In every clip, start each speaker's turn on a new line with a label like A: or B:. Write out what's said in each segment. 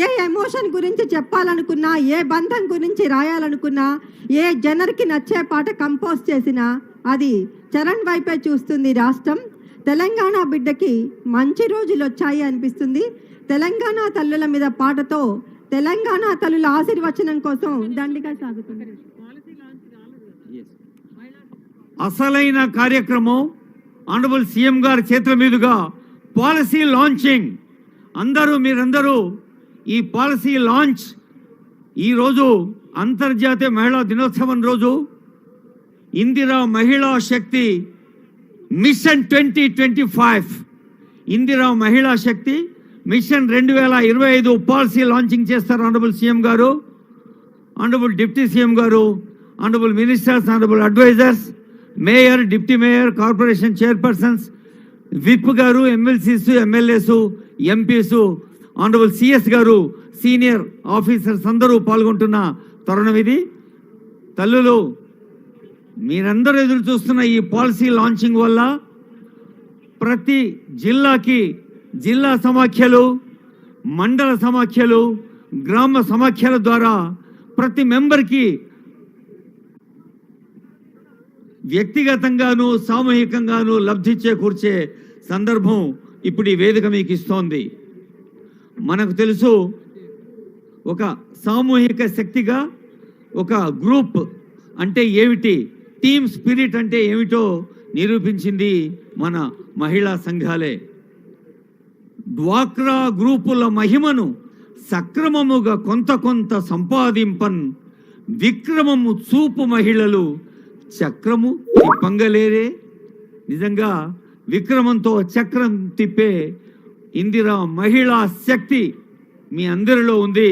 A: ఏ emotion గురించి చెప్పాలనుకున్నా, ఏ బంధం గురించి రాయాలనుకున్నా, ఏ జనర్కి నచ్చే పాట కంపోజ్ చేసినా అది చరణ్ వైపే చూస్తుంది రాష్ట్రం. తెలంగాణ బిడ్డకి మంచి రోజులు వచ్చాయి అనిపిస్తుంది. తెలంగాణ తల్లుల మీద పాటతో తెలంగాణ తల్లుల ఆశీర్వచనం కోసం దండిగా సాగుతుంది.
B: అసలైన కార్యక్రమం ఆనరబుల్ సీఎం గారి చేతుల మీదుగా పాలసీ లాంచింగ్. మీరందరూ ఈ పాలసీ లాంచ్ ఈరోజు అంతర్జాతీయ మహిళా దినోత్సవం రోజు Indira Mahila Shakti mission 2025 Indira Mahila Shakti mission 2025 policy launching చేస్తారు ఆనరబుల్ సీఎం గారు, ఆనరబుల్ డిప్యూటీ సీఎం గారు, honourable ministers, honourable advisors, mayor, deputy mayor, corporation chairpersons, whip గారు, MLCs, MLAs, MPs, honourable CS గారు, సీనియర్ ఆఫీసర్స్ అందరూ పాల్గొంటున్న తరుణం ఇది. తల్లులు, మీరందరూ ఎదురు చూస్తున్న ఈ పాలసీ లాంచింగ్ వల్ల ప్రతి జిల్లాకి జిల్లా సమాఖ్యలు, మండల సమాఖ్యలు, గ్రామ సమాఖ్యల ద్వారా ప్రతి మెంబర్కి వ్యక్తిగతంగాను సామూహికంగాను లబ్ధి చేకూర్చే సందర్భం ఇప్పుడు ఈ వేదిక మీకు ఇస్తోంది. మనకు తెలుసు, ఒక సామూహిక శక్తిగా ఒక గ్రూప్ అంటే ఏమిటి, టీమ్ స్పిరిట్ అంటే ఏమిటో నిరూపించింది మన మహిళా సంఘాలే. డ్వాక్రా గ్రూపుల మహిమను సక్రమముగా కొంత సంపాదింపన్ విక్రమము చూపు మహిళలు చక్రము తిప్పంగలేరే. నిజంగా విక్రమంతో చక్రం తిప్పే ఇందిరా మహిళా శక్తి మీ అందరిలో ఉంది.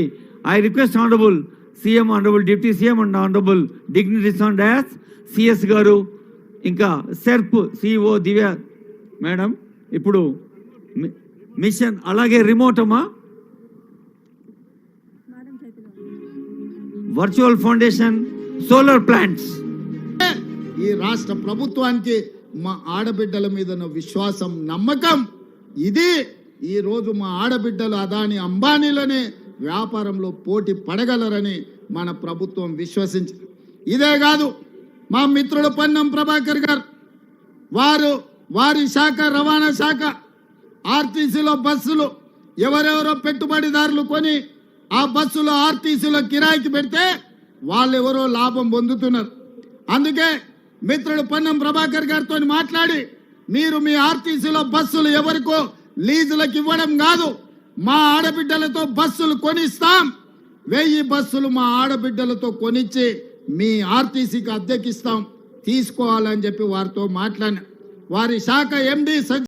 B: I request honourable CM, honourable deputy CM and honourable dignities on dais, CS గారు, ఇంకా సెర్ప్ సిఇఓ దివ్య మేడం, ఇప్పుడు మిషన్ అలాగే రిమోట్ అమ్మా, వర్చువల్ ఫౌండేషన్, సోలార్ ప్లాంట్స్.
C: ఈ రాష్ట్ర ప్రభుత్వానికి మా ఆడబిడ్డల మీద విశ్వాసం, నమ్మకం ఇది. ఈ రోజు మా ఆడబిడ్డలు అదాని అంబానీలనే వ్యాపారంలో పోటీ పడగలరని మన ప్రభుత్వం విశ్వసించింది. ఇదే కాదు, మా మిత్రుడు పొన్నం ప్రభాకర్ గారు వారి శాఖ, రవాణా శాఖ, ఆర్టీసీలో బస్సులు ఎవరెవరో పెట్టుబడిదారులు కొని ఆ బస్సులో ఆర్టీసీలో కిరాయికి పెడితే వాళ్ళెవరో లాభం పొందుతున్నారు. అందుకే మిత్రుడు పొన్నం ప్రభాకర్ గారితో మాట్లాడి, మీరు మీ ఆర్టీసీలో బస్సులు ఎవరికో లీజులకు ఇవ్వడం కాదు, మా ఆడబిడ్డలతో బస్సులు కొనిస్తాం, 1000 బస్సులు మా ఆడబిడ్డలతో కొనిచ్చి మీ ఆర్టీసీకి అద్దెకిస్తాం, తీసుకోవాలని చెప్పి వారితో మాట్లాడిన వారి శాఖ ఎండి